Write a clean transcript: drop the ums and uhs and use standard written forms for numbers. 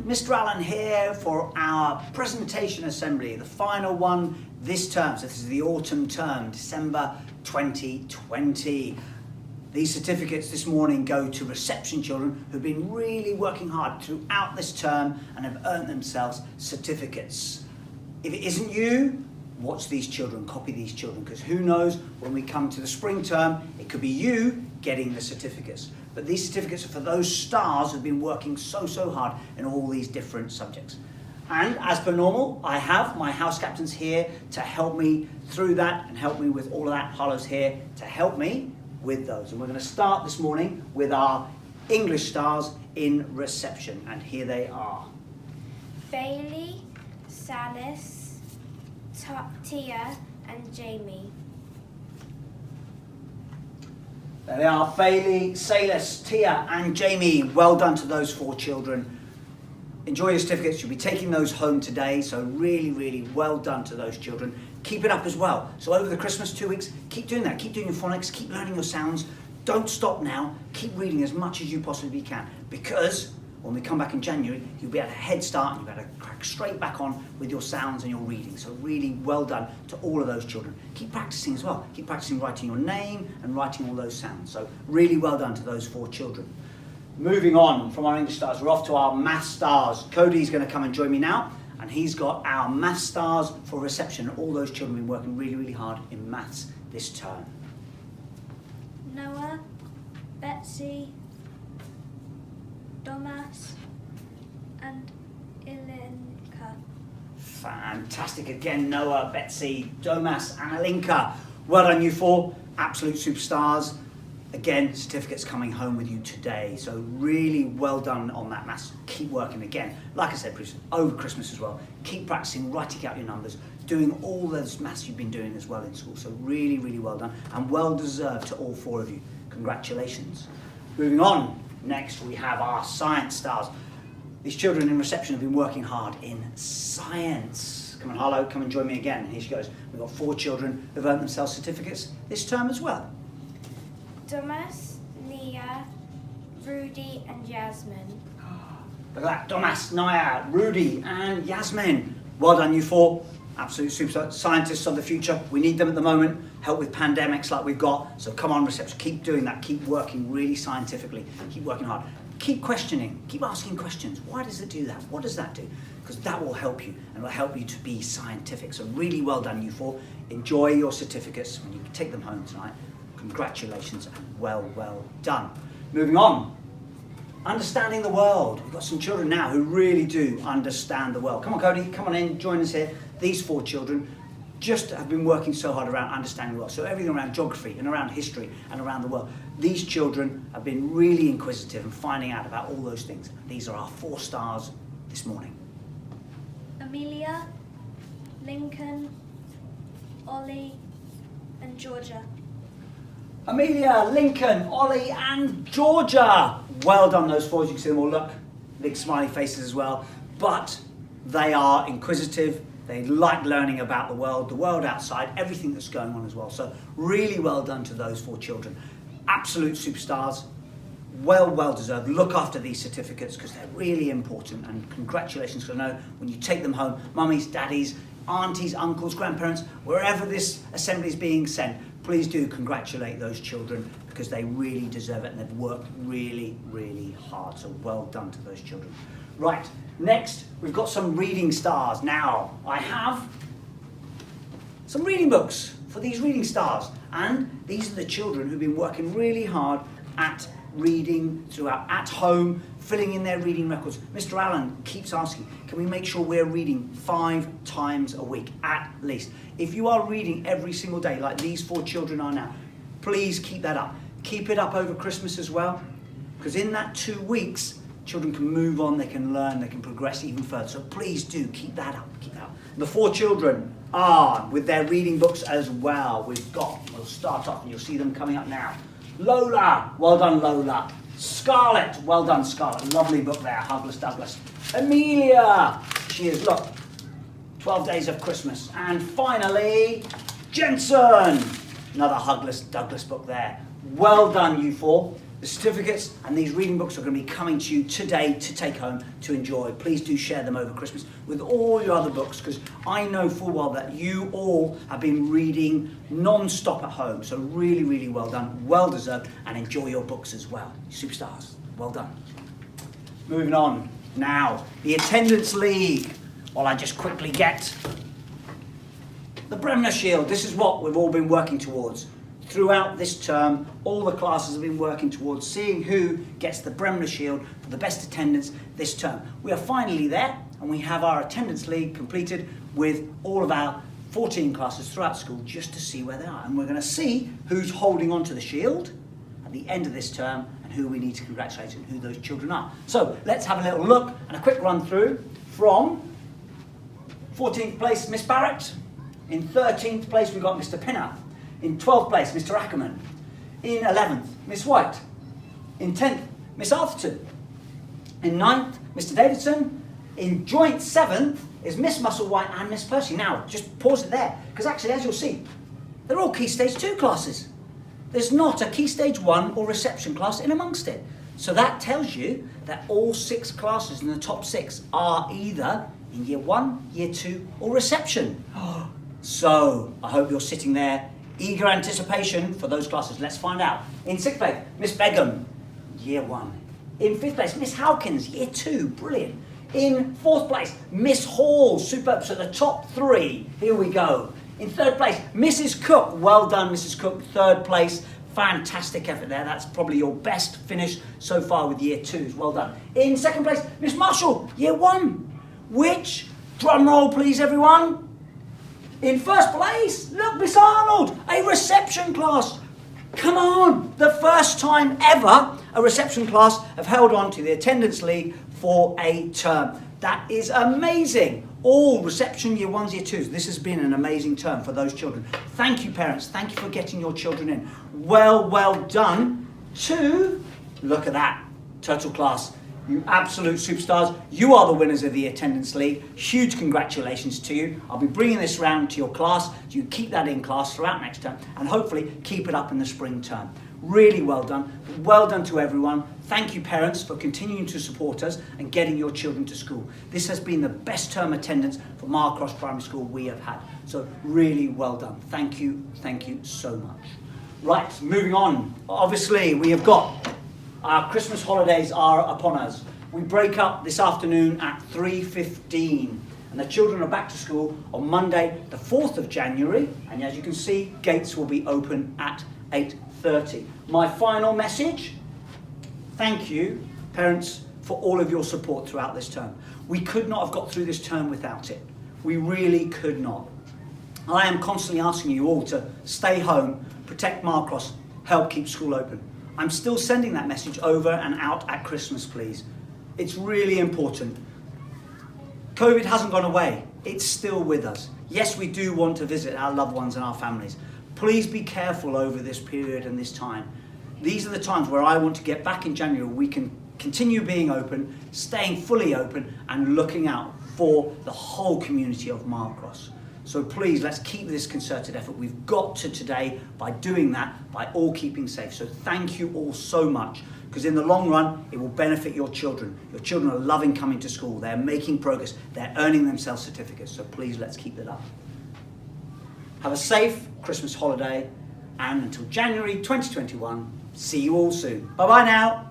Mr. Allen here for our presentation assembly, the final one this term. So this is the autumn term, December 2020. These certificates this morning go to reception children who've been really working hard throughout this term and have earned themselves certificates. If it isn't you, watch these children, copy these children, because who knows, when we come to the spring term, it could be you getting the certificates. But these certificates are for those stars who've been working so hard in all these different subjects. And as per normal, I have my house captains here to help me through that and help me with all of that. Harlow's here to help me with those. And we're going to start this morning with our English stars in reception. And here they are. Bailey, Salis, Tia and Jamie. There they are, Bailey, Salis, Tia and Jamie. Well done to those four children. Enjoy your certificates. You'll be taking those home today, so really well done to those children. Keep it up as well. So over the Christmas 2 weeks, keep doing that. Keep doing your phonics, keep learning your sounds. Don't stop now. Keep reading as much as you possibly can, because when we come back in January, you'll be at a head start and you'll be able to crack straight back on with your sounds and your reading. So really well done to all of those children. Keep practicing as well. Keep practicing writing your name and writing all those sounds. So really well done to those four children. Moving on from our English stars, we're off to our math stars. Cody's going to come and join me now, and he's got our math stars for reception. All those children have been working really hard in maths this term. Noah, Betsy, Thomas and Ilinka. Fantastic again, Noah, Betsy, Domas and Alinka. Well done you four, absolute superstars. Again, certificates coming home with you today. So really well done on that maths. Keep working again. Like I said, over Christmas as well. Keep practicing, writing out your numbers, doing all those maths you've been doing as well in school. So really well done and well deserved to all four of you. Congratulations. Moving on. Next, we have our science stars. These children in reception have been working hard in science. Come on, Harlow, come and join me again. Here she goes. We've got four children who've earned themselves certificates this term as well. Thomas, Nia, Rudy and Yasmin. Look at that, Thomas, Nia, Rudy and Yasmin. Well done, you four. Absolute super scientists of the future. We need them at the moment. Help with pandemics like we've got. So come on, reception. Keep doing that. Keep working really scientifically. Keep working hard. Keep questioning. Keep asking questions. Why does it do that? What does that do? Because that will help you and will help you to be scientific. So really well done, you four. Enjoy your certificates when you take them home tonight. Congratulations and well done. Moving on. Understanding the world. We've got some children now who really do understand the world. Come on, Cody, come on in, join us here. These four children just have been working so hard around understanding the world. So everything around geography and around history and around the world. These children have been really inquisitive and finding out about all those things. These are our four stars this morning. Amelia, Lincoln, Ollie and Georgia. Amelia, Lincoln, Ollie and Georgia. Well done, those four. As you can see them all, look, big smiley faces as well. But they are inquisitive. They like learning about the world outside, everything that's going on as well. So really well done to those four children. Absolute superstars. Well deserved. Look after these certificates because they're really important. And congratulations, because I know when you take them home, mummies, daddies, aunties, uncles, grandparents, wherever this assembly is being sent, please do congratulate those children because they really deserve it and they've worked really hard. So well done to those children. Right, next we've got some reading stars. Now, I have some reading books for these reading stars. And these are the children who've been working really hard at reading throughout at home, filling in their reading records. Mr. Allen keeps asking, can we make sure we're reading 5 times a week at least? If you are reading every single day like these four children are now, please keep that up. Keep it up over Christmas as well, because in that 2 weeks, children can move on, they can learn, they can progress even further. So please do keep that up, keep that up. The four children are with their reading books as well. We'll start off and you'll see them coming up now. Lola, well done Lola. Scarlett, well done Scarlett. Lovely book there, Douglas Douglas. Amelia, she is, look, 12 Days of Christmas. And finally, Jensen, another Douglas book there. Well done you four. The certificates and these reading books are going to be coming to you today to take home to enjoy. Please do share them over Christmas with all your other books, because I know full well that you all have been reading non-stop at home. So really, really well done, well deserved, and enjoy your books as well. Superstars, well done. Moving on now, the Attendance League. While I just quickly get the Bremner Shield. This is what we've all been working towards. Throughout this term, all the classes have been working towards seeing who gets the Bremner Shield for the best attendance this term. We are finally there, and we have our Attendance League completed with all of our 14 classes throughout school, just to see where they are. And we're going to see who's holding on to the shield at the end of this term and who we need to congratulate and who those children are. So let's have a little look and a quick run through from 14th place, Miss Barrett. In 13th place, we've got Mr. Pinner. In 12th place, Mr. Ackerman. In 11th, Miss White. In 10th, Miss Arthurton. In 9th, Mr. Davidson. In joint 7th is Miss Musselwhite and Miss Percy. Now, just pause it there, because actually, as you'll see, they're all Key Stage 2 classes. There's not a Key Stage 1 or reception class in amongst it. So that tells you that all 6 classes in the top 6 are either in Year 1, Year 2 or reception. So, I hope you're sitting there, eager anticipation for those classes. Let's find out. In 6th place, Miss Begum, Year 1. In 5th place, Miss Howkins, Year 2, brilliant. In 4th place, Miss Hall, superb. So the top 3, here we go. In 3rd place, Mrs. Cook, well done Mrs. Cook, 3rd place. Fantastic effort there. That's probably your best finish so far with Year 2s, well done. In 2nd place, Miss Marshall, Year 1. Which, drum roll please everyone. In 1st place, look, Miss Arnold, a reception class. Come on, the first time ever a reception class have held on to the Attendance League for a term. That is amazing. All reception Year 1s, Year 2s. This has been an amazing term for those children. Thank you, parents. Thank you for getting your children in. Well done to, look at that, Turtle class. You absolute superstars. You are the winners of the Attendance League. Huge congratulations to you. I'll be bringing this round to your class. You keep that in class throughout next term and hopefully keep it up in the spring term. Really well done. Well done to everyone. Thank you, parents, for continuing to support us and getting your children to school. This has been the best term attendance for Marcross Primary School we have had. So really well done. Thank you so much. Right, moving on. Obviously, we have got our Christmas holidays are upon us. We break up this afternoon at 3:15 and the children are back to school on Monday the 4th of January, and as you can see, gates will be open at 8:30. My final message, thank you parents for all of your support throughout this term. We could not have got through this term without it. We really could not. I am constantly asking you all to stay home, protect Marcross, help keep school open. I'm still sending that message over and out at Christmas, please. It's really important. COVID hasn't gone away. It's still with us. Yes, we do want to visit our loved ones and our families. Please be careful over this period and this time. These are the times where I want to get back in January. We can continue being open, staying fully open, and looking out for the whole community of Marcross. So please, let's keep this concerted effort. We've got to today by doing that, by all keeping safe. So thank you all so much, because in the long run, it will benefit your children. Your children are loving coming to school. They're making progress. They're earning themselves certificates. So please, let's keep it up. Have a safe Christmas holiday, and until January 2021, see you all soon. Bye-bye now.